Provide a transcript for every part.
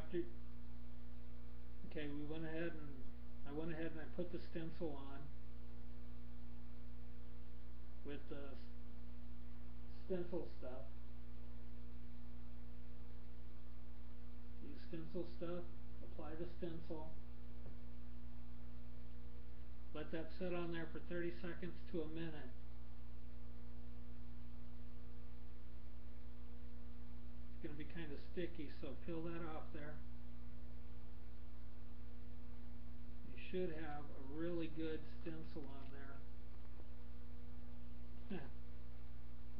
after, okay, we went ahead and I went ahead and I put the stencil on with the stencil stuff. Use stencil stuff, apply the stencil, let that sit on there for 30 seconds to a minute. It's going to be kind of sticky, so peel that off there. You should have a really good stencil on there.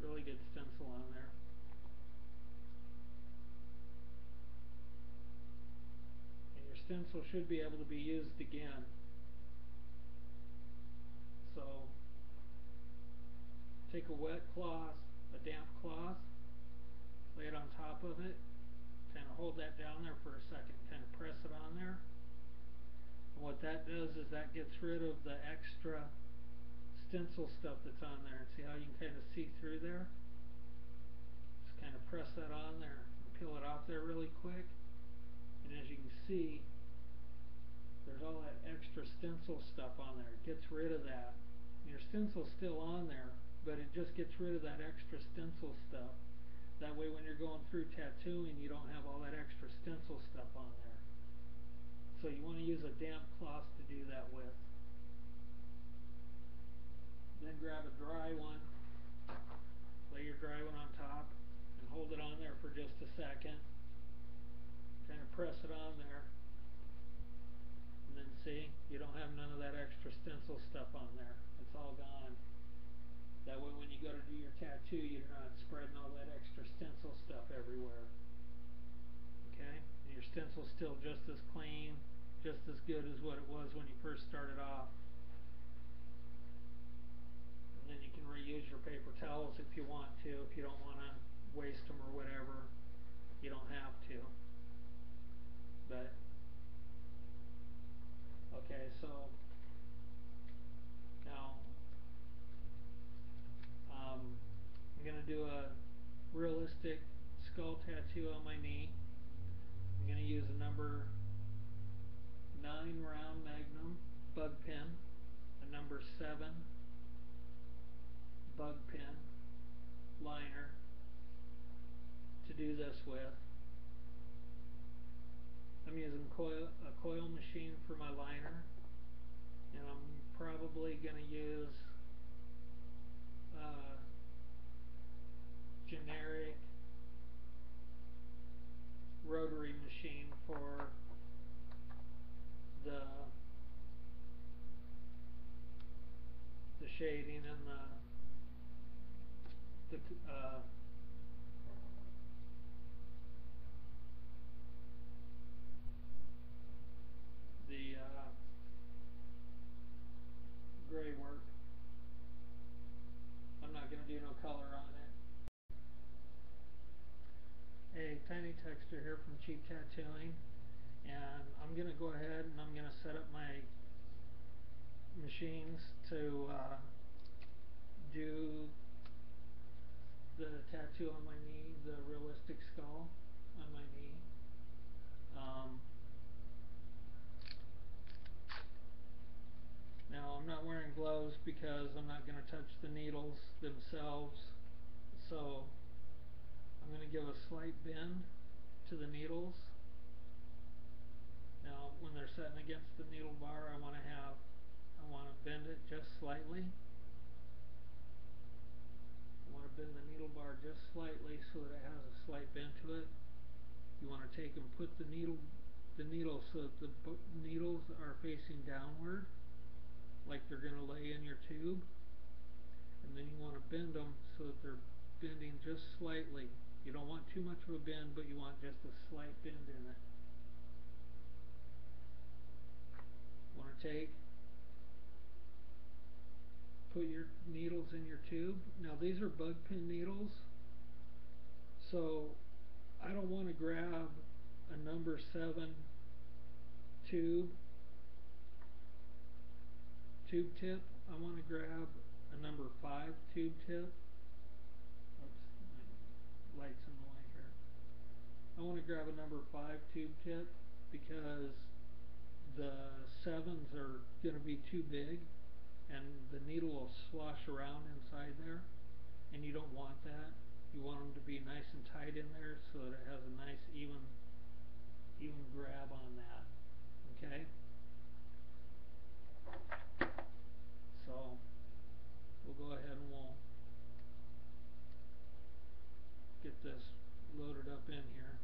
Really good stencil on there. And your stencil should be able to be used again. So take a wet cloth, a damp cloth, lay it on top of it, kind of hold that down there for a second, kind of press it on there. And what that does is that gets rid of the extra stencil stuff that's on there. And see how you can kind of see through there? Just kind of press that on there and peel it off there really quick. And as you can see, there's all that extra stencil stuff on there. It gets rid of that. Your stencil's still on there, but it just gets rid of that extra stencil stuff. That way when you're going through tattooing, you don't have all that extra stencil stuff on there. So you want to use a damp cloth to do that with. Then grab a dry one, lay your dry one on top, and hold it on there for just a second. Kind of press it on there. And then see, you don't have none of that extra stencil stuff on there. It's all gone. That way when you go to do your tattoo, you're not spreading all that extra stencil stuff everywhere. Okay? And your stencil's still just as clean, just as good as what it was when you first started off. And then you can reuse your paper towels if you want to. If you don't want to waste them or whatever, you don't have to. But okay, so now I'm going to do a realistic skull tattoo on my knee. I'm going to use a number 9 round magnum bug pen, a number 7 bug pen liner to do this with. I'm using a coil machine for my liner, and I'm probably going to use generic rotary machine for the shading and the gray work. I'm not going to do no color on it. A tiny texture here from Cheap Tattooing, and I'm going to go ahead and I'm going to set up my machines to do the tattoo on my knee, the realistic skull on my knee. Now I'm not wearing gloves because I'm not going to touch the needles themselves, so I'm going to give a slight bend to the needles. Now when they're setting against the needle bar, I want to bend it just slightly. I want to bend the needle bar just slightly so that it has a slight bend to it. You want to take and put the needle so that the needles are facing downward, like they're going to lay in your tube, and then you want to bend them so that they're bending just slightly. You don't want too much of a bend, but you want just a slight bend in it. You want to put your needles in your tube. Now these are bug pin needles, so I don't want to grab a number 7 tube tip. I want to grab a number 5 tube tip. Oops, my light's in the way here. I want to grab a number 5 tube tip because the 7s are going to be too big and the needle will slosh around inside there, and you don't want that. You want them to be nice and tight in there so that it has a nice even grab on that. Okay? So we'll go ahead and we'll get this loaded up in here.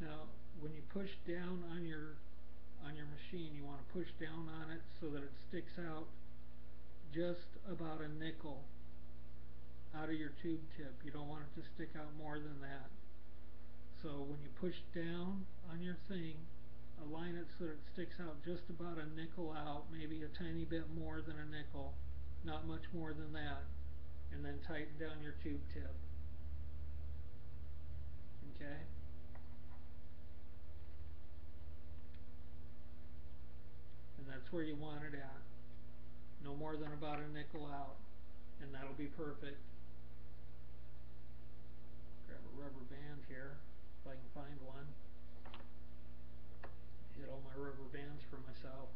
Now, when you push down on your machine, you want to push down on it so that it sticks out just about a nickel out of your tube tip. You don't want it to stick out more than that. So when you push down on your thing, align it so that it sticks out just about a nickel out, maybe a tiny bit more than a nickel, not much more than that, and then tighten down your tube tip. Okay? And that's where you want it at. No more than about a nickel out, and that'll be perfect. Grab a rubber band here, if I can find one. Hit all my rubber bands for myself.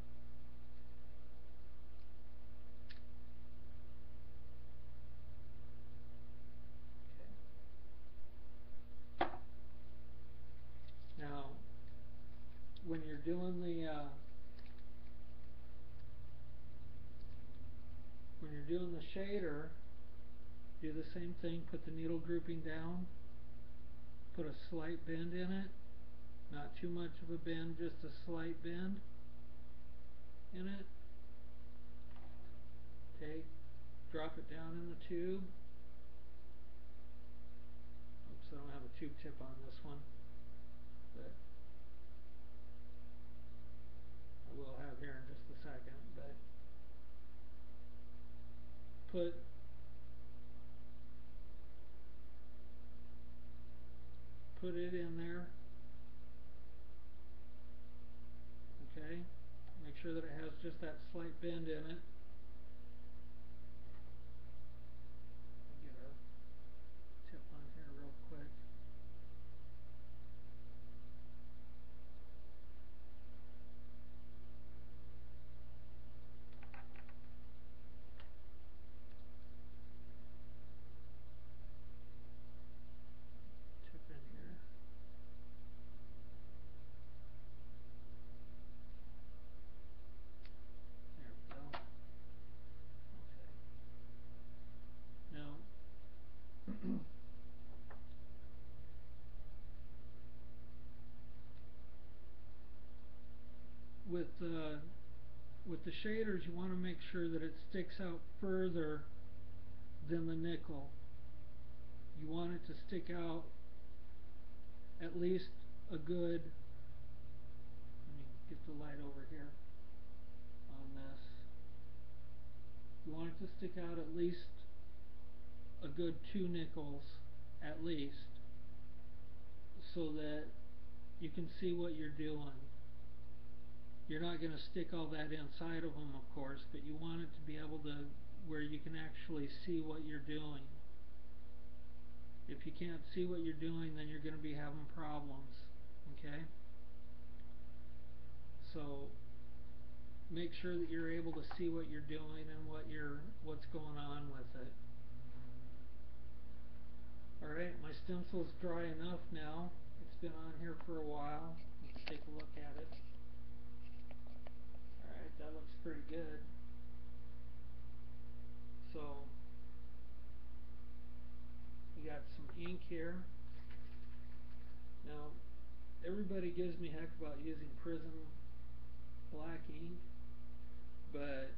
Okay. Now, when you're doing the shader, do the same thing. Put the needle grouping down. Put a slight bend in it. Not too much of a bend, just a slight bend in it. Okay, drop it down in the tube. Oops, I don't have a tube tip on this one, but I will have here in just a second. But put it in there. Okay, make sure that it has just that slight bend in it. Get a tip on here real quick. Tip in here. There we go. Okay. Now, with the shaders, you want to make sure that it sticks out further than the nickel. You want it to stick out at least a good, let me get the light over here on this. You want it to stick out at least a good 2 nickels at least, so that you can see what you're doing. You're not going to stick all that inside of them, of course, but you want it to be able to, where you can actually see what you're doing. If you can't see what you're doing, then you're going to be having problems. Okay? So make sure that you're able to see what you're doing and what's going on with it. Alright, my stencil's dry enough now. It's been on here for a while. Let's take a look at it. Alright, that looks pretty good. So we got some ink here. Now, everybody gives me heck about using Prism black ink, but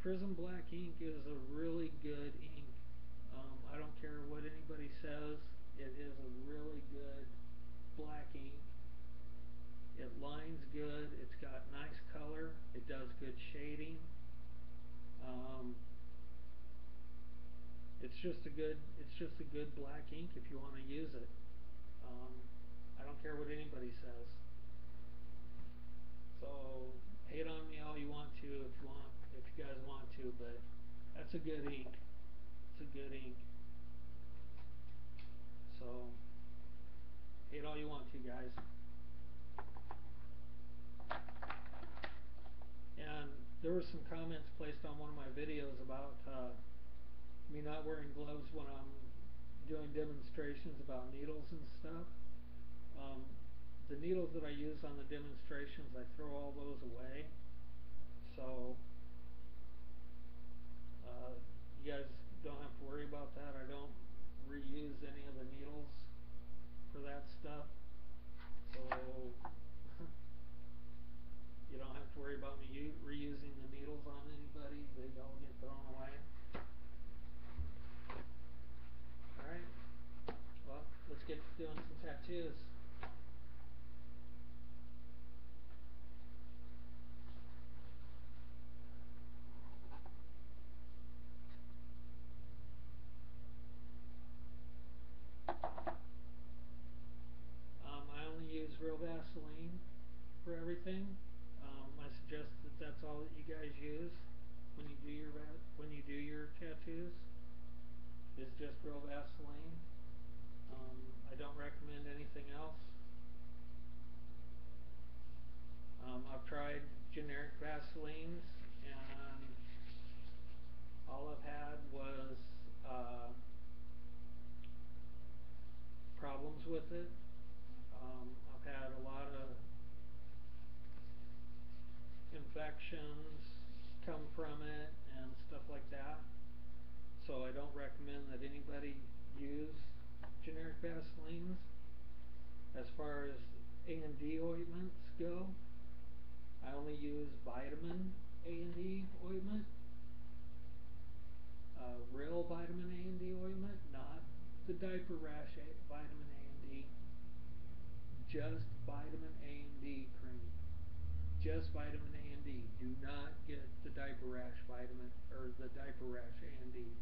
Prism black ink is a really good ink. I don't care what anybody it's just a good black ink if you want to use it. Um, I don't care what anybody says. So hate on me all you want to if you guys want to, but that's a good ink. It's a good ink. So hate all you want to, guys. And there were some comments placed on one of my videos about me not wearing gloves when I'm doing demonstrations about needles and stuff. The needles that I use on the demonstrations, I throw all those away. So you guys don't have to worry about that. I don't reuse any of the needles for that stuff. So you don't have to worry about me reusing the needles on anybody. They all get thrown away. Alright, well, let's get to doing some tattoos. I only use real Vaseline for everything. I suggest that that's all that you guys use when you do your tattoos, is just real Vaseline. I don't recommend anything else. I've tried generic Vaselines, and all I've had was problems with it. I've had a lot of infections come from it and stuff like that. So I don't recommend that anybody use generic Vaselines. As far as A&D ointments go, I only use vitamin A&D ointment. Real vitamin A&D ointment, not the diaper rash vitamin A&D. Just vitamin A&D cream. Just vitamin A&D. Do not get the diaper rash vitamin or the diaper rash A&D.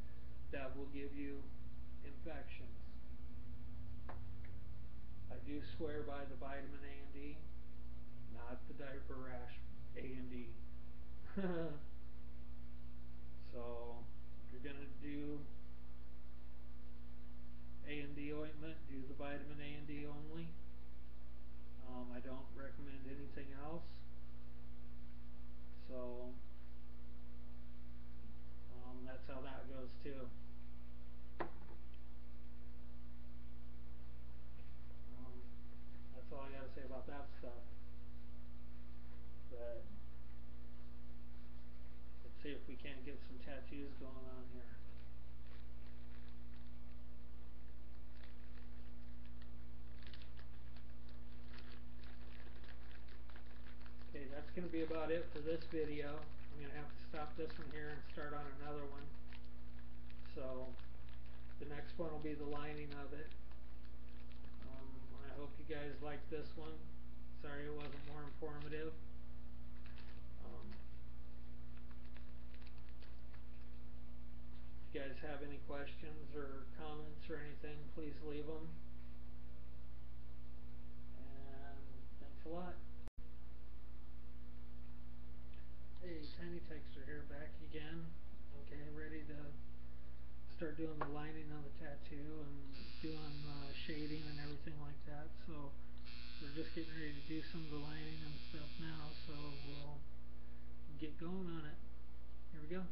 That will give you infections. I do swear by the vitamin A&D, not the diaper rash A&D. So if you're gonna do A&D ointment, do the vitamin A&D only. I don't recommend anything else. So that's how that goes too. That's all I gotta say about that stuff. But let's see if we can't get some tattoos going on here. Okay, that's going to be about it for this video. I'm going to have to stop this one here and start on another one. So the next one will be the lining of it. I hope you guys liked this one. Sorry it wasn't more informative. If you guys have any questions or comments or anything, please leave them. And thanks a lot. Hey, Tiny Texter here, back again. Okay, ready to start doing the lining on the tattoo and doing shading and everything like that. So we're just getting ready to do some of the lining and stuff now, so we'll get going on it. Here we go.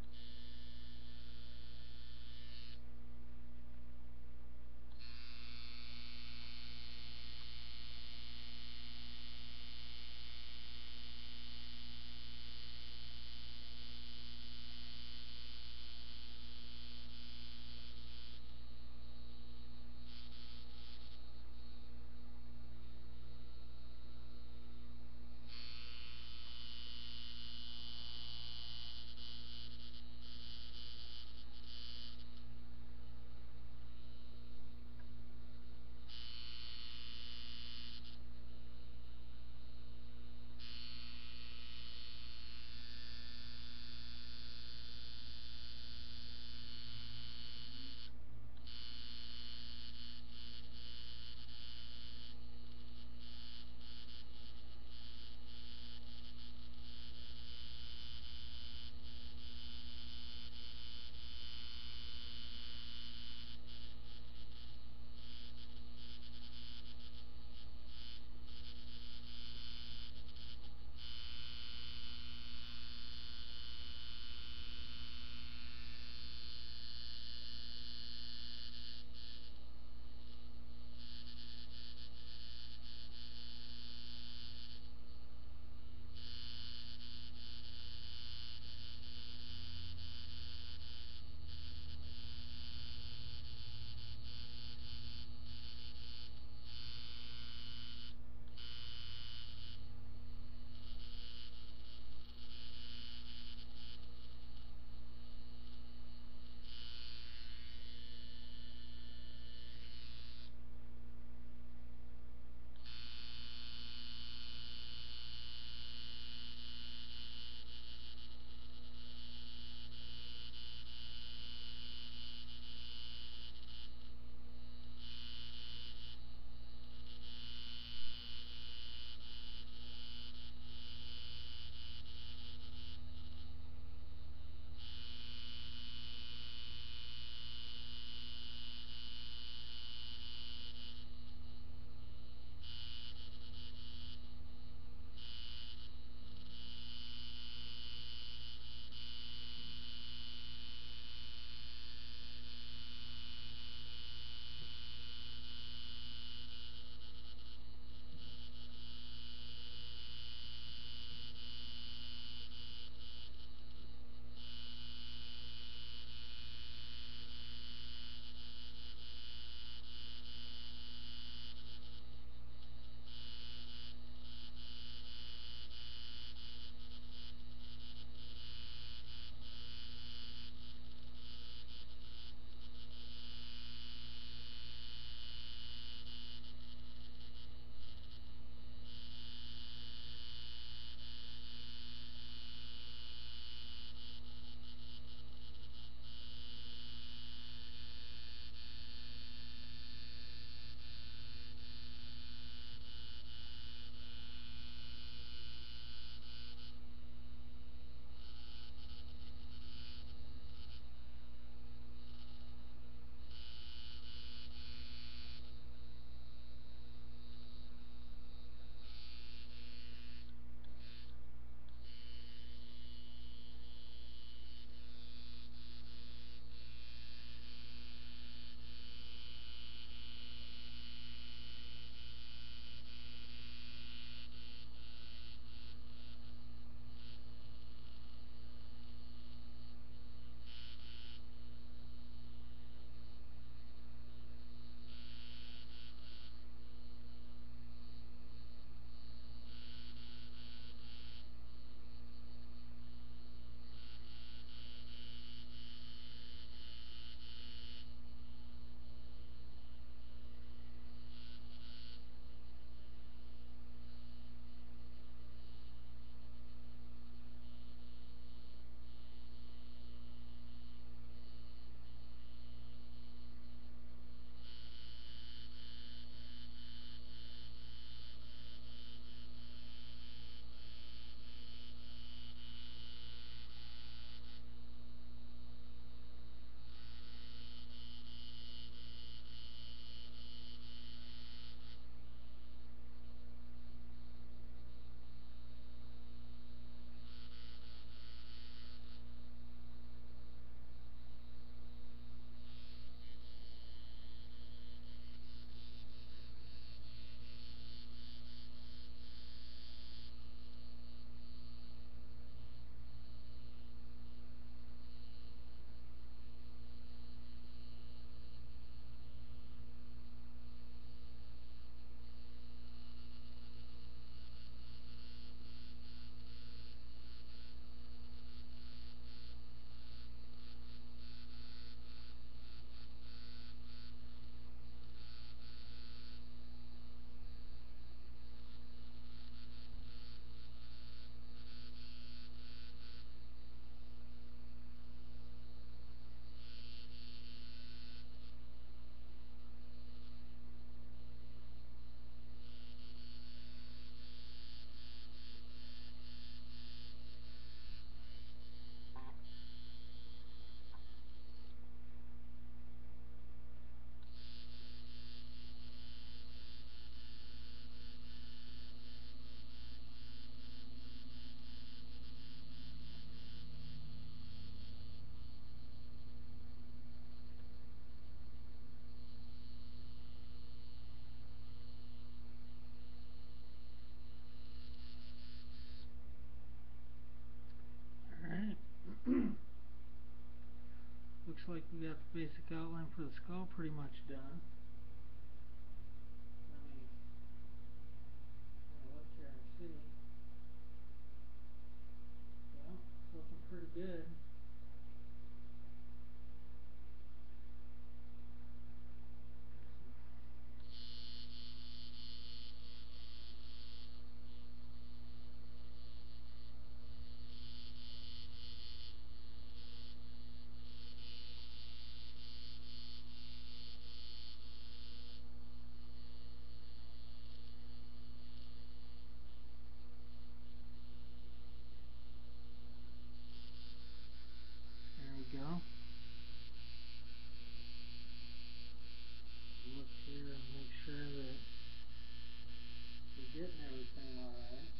like we got the basic outline for the skull pretty much done. Let me look here and see. Well, it's looking pretty good. Go. Look here and make sure that we're getting everything alright.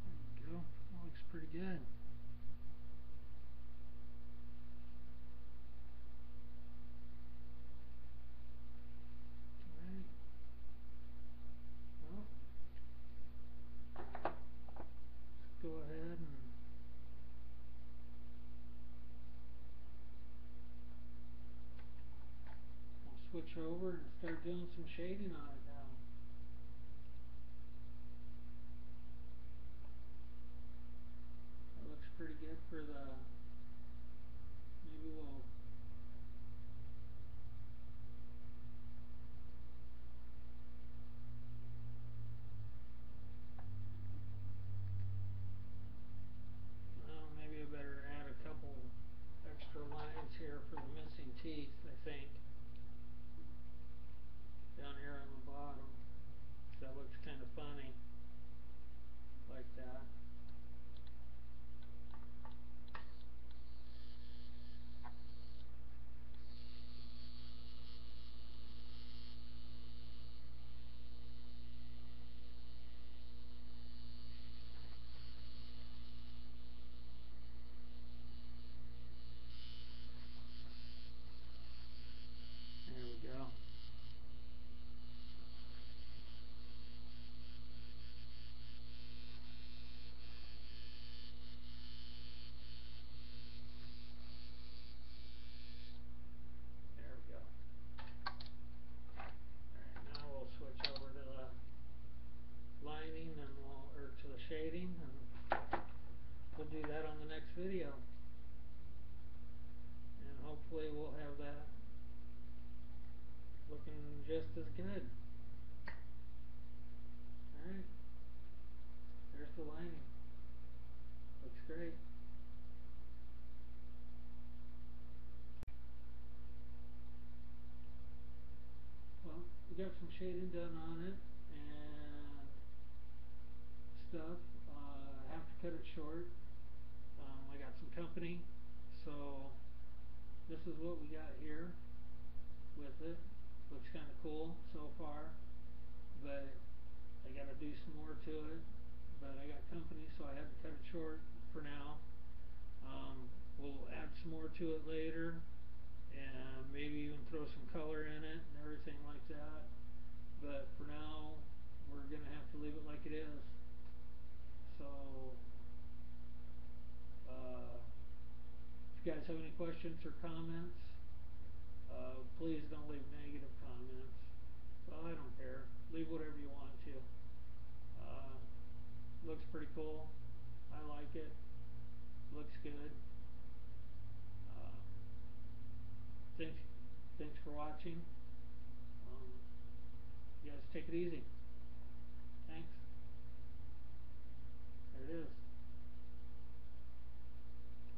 There we go. That looks pretty good. Alright. Well, let's go ahead and we'll switch over and start doing some shading on it now. That looks pretty good for the, maybe we'll maybe I better add a couple extra lines here for the missing teeth, I think. Down here on the bottom. That looks kind of funny. Like that. There we go. There we go. Alright, now we'll switch over to the lining and or to the shading, and we'll do that on the next video. And hopefully we'll have that looking just as good. Alright. There's the lining. Looks great. got some shading done on it and stuff. I have to cut it short. I got some company, so this is what we got here with it. Looks kind of cool so far, but I got to do some more to it. But I got company, so I had to cut it short for now. We'll add some more to it later, and maybe even throw some color in it and everything like that. But for now, we're gonna have to leave it like it is. So, if you guys have any questions or comments, please don't leave negative comments. Well, I don't care. Leave whatever you want to. Looks pretty cool. I like it. Looks good. Uh, thanks for watching. You guys take it easy.